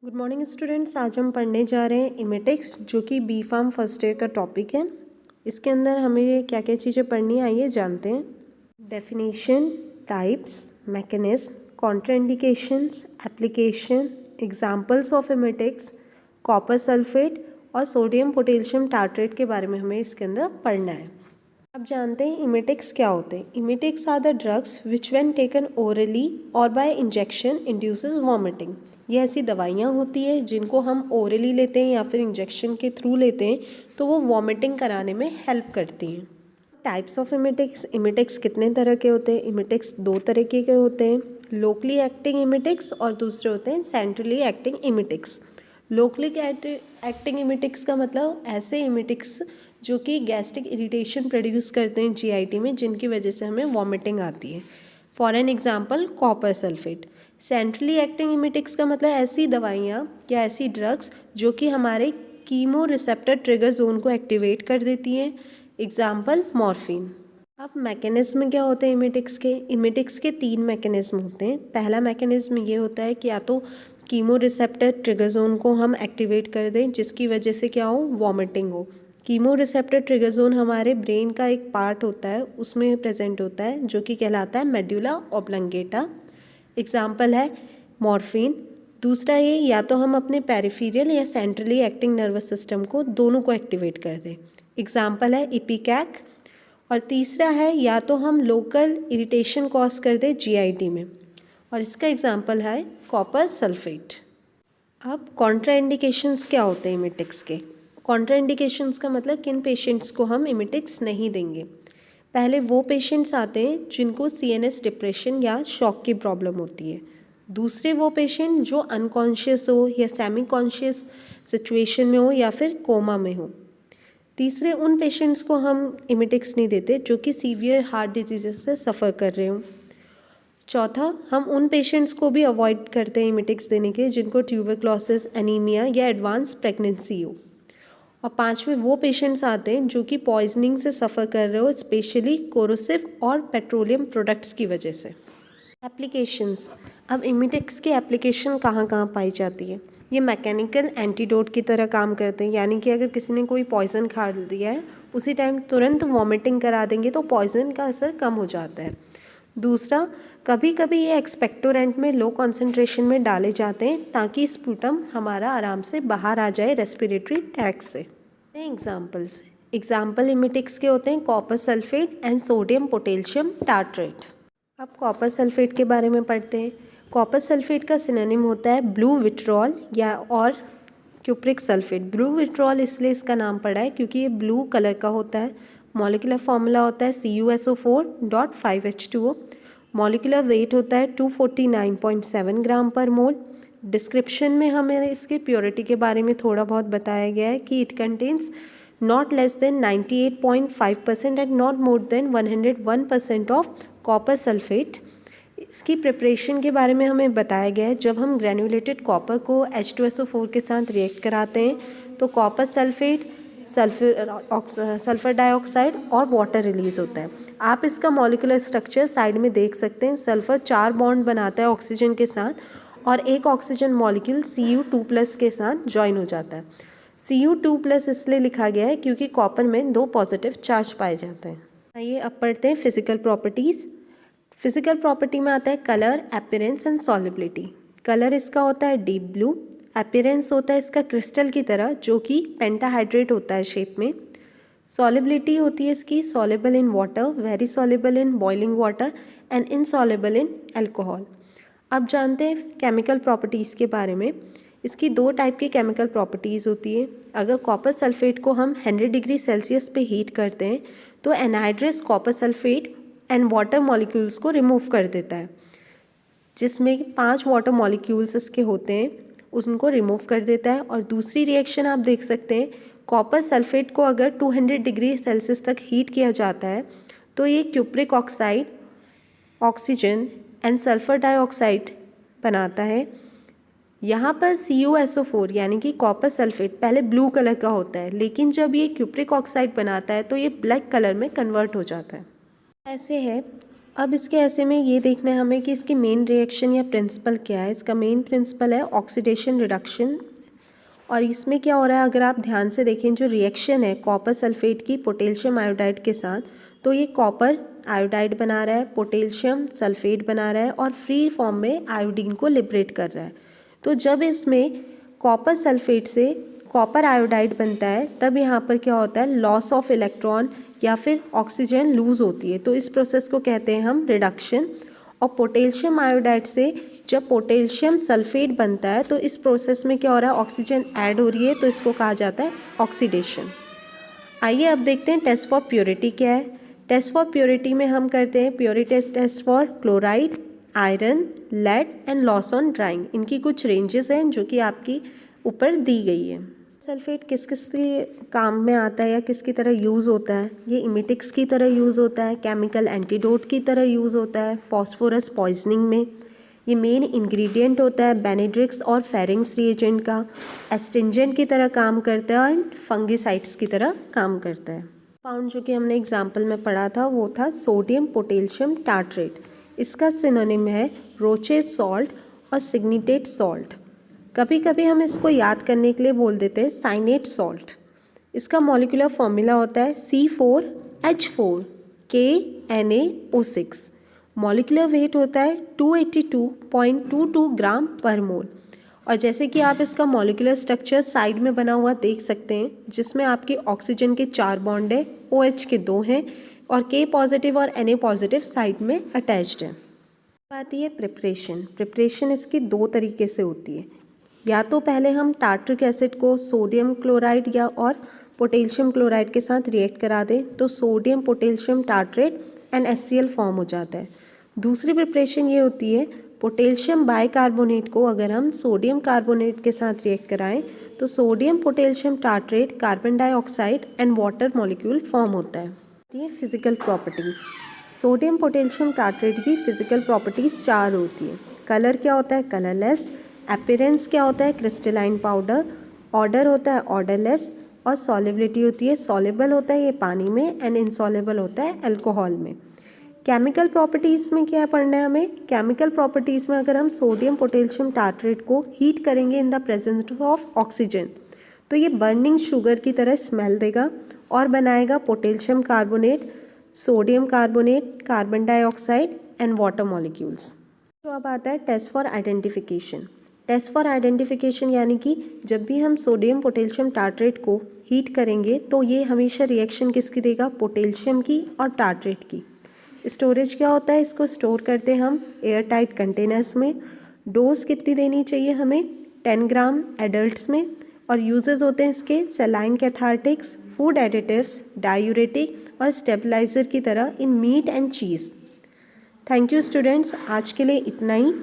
Good morning students. आज हम पढ़ने जा रहे हैं इमेटिक्स, जो कि बी फार्म फर्स्ट ईयर का टॉपिक है। इसके अंदर हमें क्या क्या चीज़ें पढ़नी आइए जानते हैं। Definition, types, mechanism, contraindications, application, examples of emetics, copper sulphate और सोडियम पोटेशियम टार्ट्रेट के बारे में हमें इसके अंदर पढ़ना है। अब जानते हैं इमेटिक्स क्या होते हैं। Emetics are the drugs which when taken orally और बाय इंजेक्शन इंड्यूसेस वॉमिटिंग। ये ऐसी दवाइयाँ होती है जिनको हम ओरली लेते हैं या फिर इंजेक्शन के थ्रू लेते हैं तो वो वॉमिटिंग कराने में हेल्प करती हैं। Types of emetics. इमेटिक्स कितने तरह के होते हैं? इमेटिक्स दो तरीके के होते हैं, लोकली एक्टिंग इमेटिक्स और दूसरे होते हैं centrally acting emetics. Locally acting emetics का मतलब ऐसे इमेटिक्स जो कि गैस्ट्रिक इरिटेशन प्रोड्यूस करते हैं जीआईटी में, जिनकी वजह से हमें वॉमिटिंग आती है। For an example copper sulphate. Centrally acting emetics का मतलब ऐसी दवाइयाँ या ऐसी ड्रग्स जो कि हमारे कीमो रिसेप्टर ट्रिगर जोन को एक्टिवेट कर देती हैं। Example morphine. अब मैकेनिज्म क्या होते हैं इमेटिक्स के? इमेटिक्स के तीन मैकेनिज्म होते हैं। पहला मैकेनिज्म ये होता है कि या तो कीमो रिसेप्टर ट्रिगर जोन को हम एक्टिवेट कर दें जिसकी वजह से क्या हो, वॉमिटिंग हो। कीमो रिसेप्टर ट्रिगर जोन हमारे ब्रेन का एक पार्ट होता है, उसमें प्रेजेंट होता है, जो कि कहलाता है मेडुला ऑब्लंगेटा। एग्जाम्पल है मॉर्फिन। दूसरा ये, या तो हम अपने पेरिफेरल या सेंट्रली एक्टिंग नर्वस सिस्टम को दोनों को एक्टिवेट कर दें। एग्जाम्पल है इपिकैक। और तीसरा है, या तो हम लोकल इरिटेशन कॉज कर दें जीआईटी में, और इसका एग्जाम्पल है कॉपर सल्फेट। अब कॉन्ट्राइंडिकेशंस क्या होते हैं इमेटिक्स के? कॉन्ट्राइंडिकेशंस का मतलब किन पेशेंट्स को हम इमेटिक्स नहीं देंगे। पहले वो पेशेंट्स आते हैं जिनको सीएनएस डिप्रेशन या शॉक की प्रॉब्लम होती है। दूसरे वो पेशेंट जो अनकॉन्शियस हो या सेमी कॉन्शियस सिचुएशन में हो या फिर कोमा में हो। तीसरे उन पेशेंट्स को हम इमेटिक्स नहीं देते जो कि सीवियर हार्ट डिजीज़ से सफ़र कर रहे हों। चौथा, हम उन पेशेंट्स को भी अवॉइड करते हैं इमेटिक्स देने के जिनको ट्यूबरक्लोसिस, एनीमिया या एडवांस प्रेगनेंसी हो। और पांचवें वो पेशेंट्स आते हैं जो कि पॉइजनिंग से सफ़र कर रहे हो, स्पेशली कोरोसिव और पेट्रोलियम प्रोडक्ट्स की वजह से। एप्लीकेशंस। अब इमेटिक्स की एप्लीकेशन कहाँ कहाँ पाई जाती है? ये मैकेनिकल एंटीडोट की तरह काम करते हैं, यानी कि अगर किसी ने कोई पॉइजन खा लिया है उसी टाइम तुरंत वॉमिटिंग करा देंगे तो पॉइजन का असर कम हो जाता है। दूसरा, कभी कभी ये एक्सपेक्टोरेंट में लो कॉन्सेंट्रेशन में डाले जाते हैं ताकि स्पूटम हमारा आराम से बाहर आ जाए रेस्पिरेटरी ट्रैक्ट से। एग्जाम्पल्स। एग्जाम्पल इमेटिक्स के होते हैं copper sulphate and sodium potassium tartrate. अब कॉपर सल्फेट के बारे में पढ़ते हैं। कॉपर सल्फेट का सिनोनिम होता है ब्लू विट्रॉल या और क्यूप्रिक सल्फेट। ब्लू विट्रॉल इसलिए इसका नाम पड़ा है क्योंकि ये ब्लू कलर का होता है। मॉलिक्यूलर फॉर्मूला होता है CuSO4.5H2O। मॉलिक्यूलर वेट होता है 249.7 ग्राम पर मोल। डिस्क्रिप्शन में हमें इसके प्योरिटी के बारे में थोड़ा बहुत बताया गया है कि it contains not less than 98.5% and not more than 101% of copper sulphate. इसकी प्रिपरेशन के बारे में हमें बताया गया है, जब हम ग्रेनुलेटेड कॉपर को H2SO4 के साथ रिएक्ट कराते हैं तो कॉपर सल्फेट, सल्फर डाइऑक्साइड और वाटर रिलीज होता है। आप इसका मॉलिक्यूलर स्ट्रक्चर साइड में देख सकते हैं। सल्फर 4 बॉन्ड बनाता है ऑक्सीजन के साथ और एक ऑक्सीजन मॉलिक्यूल Cu2+ के साथ ज्वाइन हो जाता है। Cu2+ इसलिए लिखा गया है क्योंकि कॉपर में 2 पॉजिटिव चार्ज पाए जाते हैं। आइए अब पढ़ते हैं फिजिकल प्रॉपर्टीज़। फिजिकल प्रॉपर्टी में आता है colour, appearance and solubility. Colour इसका होता है डीप ब्लू। अपीयरेंस होता है इसका क्रिस्टल की तरह जो कि पेंटाहाइड्रेट होता है शेप में। सॉल्युबिलिटी होती है इसकी soluble in water, very soluble in boiling water and insoluble in alcohol. अब जानते हैं केमिकल प्रॉपर्टीज़ के बारे में। इसकी 2 टाइप की केमिकल प्रॉपर्टीज़ होती है। अगर कॉपर सल्फेट को हम 100 डिग्री सेल्सियस पे हीट करते हैं तो anhydrous copper sulphate and water molecules को रिमूव कर देता है, जिसमें 5 वाटर मॉलिक्यूल्स इसके होते हैं, उनको रिमूव कर देता है। और दूसरी रिएक्शन आप देख सकते हैं, कॉपर सल्फेट को अगर 200 डिग्री सेल्सियस तक हीट किया जाता है तो ये cupric oxide, oxygen and sulphur dioxide बनाता है। यहाँ पर CuSO4 यानी कि कॉपर सल्फेट पहले ब्लू कलर का होता है, लेकिन जब ये क्यूप्रिक ऑक्साइड बनाता है तो ये ब्लैक कलर में कन्वर्ट हो जाता है। ऐसे है अब इसके ऐसे में ये देखना है हमें कि इसकी मेन रिएक्शन या प्रिंसिपल क्या है। इसका मेन प्रिंसिपल है ऑक्सीडेशन रिडक्शन। और इसमें क्या हो रहा है, अगर आप ध्यान से देखें, जो रिएक्शन है कॉपर सल्फेट की पोटेशियम आयोडाइड के साथ, तो ये कॉपर आयोडाइड बना रहा है, पोटेशियम सल्फेट बना रहा है और फ्री फॉर्म में आयोडीन को लिबरेट कर रहा है। तो जब इसमें कॉपर सल्फेट से कॉपर आयोडाइड बनता है तब यहाँ पर क्या होता है, लॉस ऑफ इलेक्ट्रॉन या फिर ऑक्सीजन लूज़ होती है। तो इस प्रोसेस को कहते हैं हम रिडक्शन। और पोटेशियम आयोडाइड से जब पोटेशियम सल्फेट बनता है तो इस प्रोसेस में क्या हो रहा है, ऑक्सीजन ऐड हो रही है, तो इसको कहा जाता है ऑक्सीडेशन। आइए अब देखते हैं टेस्ट फॉर प्योरिटी क्या है। टेस्ट फॉर प्योरिटी में हम करते हैं purity test for chloride, iron, lead and loss on drying. इनकी कुछ रेंजेस हैं जो कि आपकी ऊपर दी गई है। सल्फेट किस किस के काम में आता है या किसकी तरह यूज़ होता है? ये इमिटिक्स की तरह यूज़ होता है, केमिकल एंटीडोट की तरह यूज़ होता है, फॉस्फोरस पॉइजनिंग में। ये मेन इंग्रेडिएंट होता है बेनेड्रिक्स और फेरिंग्स रिएजेंट का, एस्ट्रिंजेंट की तरह काम करता है और फंगिसाइड्स की तरह काम करता है। कंपाउंड जो कि हमने एग्जाम्पल में पढ़ा था वो था सोडियम पोटेशियम टार्ट्रेट। इसका सिनोनिम है रोचेट सॉल्ट और सिग्निटेट सॉल्ट। कभी कभी हम इसको याद करने के लिए बोल देते हैं साइनेट सॉल्ट। इसका मॉलिक्यूलर फॉर्मूला होता है C4H4 KNaO6। मॉलिक्यूलर वेट होता है 282.22 ग्राम पर मोल। और जैसे कि आप इसका मॉलिक्यूलर स्ट्रक्चर साइड में बना हुआ देख सकते हैं, जिसमें आपके ऑक्सीजन के 4 बॉन्ड है, OH के 2 हैं और K पॉजिटिव और Na पॉजिटिव साइड में अटैच्ड है। आती है प्रिपरेशन। प्रिपरेशन इसकी 2 तरीके से होती है। या तो पहले हम टार्ट्रिक एसिड को सोडियम क्लोराइड या और पोटेशियम क्लोराइड के साथ रिएक्ट करा दें तो sodium potassium tartrate and HCl form हो जाता है। दूसरी प्रिपरेशन ये होती है पोटेशियम बाइकार्बोनेट को अगर हम सोडियम कार्बोनेट के साथ रिएक्ट कराएं तो sodium potassium tartrate, carbon dioxide and water molecule form होता है। ये physical properties. Sodium potassium tartrate की फिजिकल प्रॉपर्टीज़ 4 होती है। कलर क्या होता है, कलरलेस। अपीयरेंस क्या होता है, क्रिस्टलाइन पाउडर। ऑर्डर होता है ऑर्डरलेस। और सॉल्युबिलिटी होती है, सॉल्युबल होता है ये पानी में एंड इनसॉल्युबल होता है अल्कोहल में। केमिकल प्रॉपर्टीज़ में क्या पढ़ना है हमें, केमिकल प्रॉपर्टीज़ में अगर हम सोडियम पोटेशियम टार्ट्रेट को हीट करेंगे in the presence of oxygen तो ये बर्निंग शुगर की तरह स्मेल देगा और बनाएगा potassium carbonate, sodium carbonate, carbon dioxide and water molecules. तो अब आता है test for identification. Test for identification यानी कि जब भी हम सोडियम पोटेशियम टार्ट्रेट को हीट करेंगे तो ये हमेशा रिएक्शन किसकी देगा, पोटेशियम की और टार्ट्रेट की। स्टोरेज क्या होता है, इसको स्टोर करते हैं हम एयर टाइट कंटेनर्स में। डोज कितनी देनी चाहिए हमें, 10 ग्राम एडल्ट्स में। और यूजेस होते हैं इसके saline cathartics, food additives, diuretic और स्टेबलाइजर की तरह in meat and cheese. Thank you students, आज के लिए इतना ही।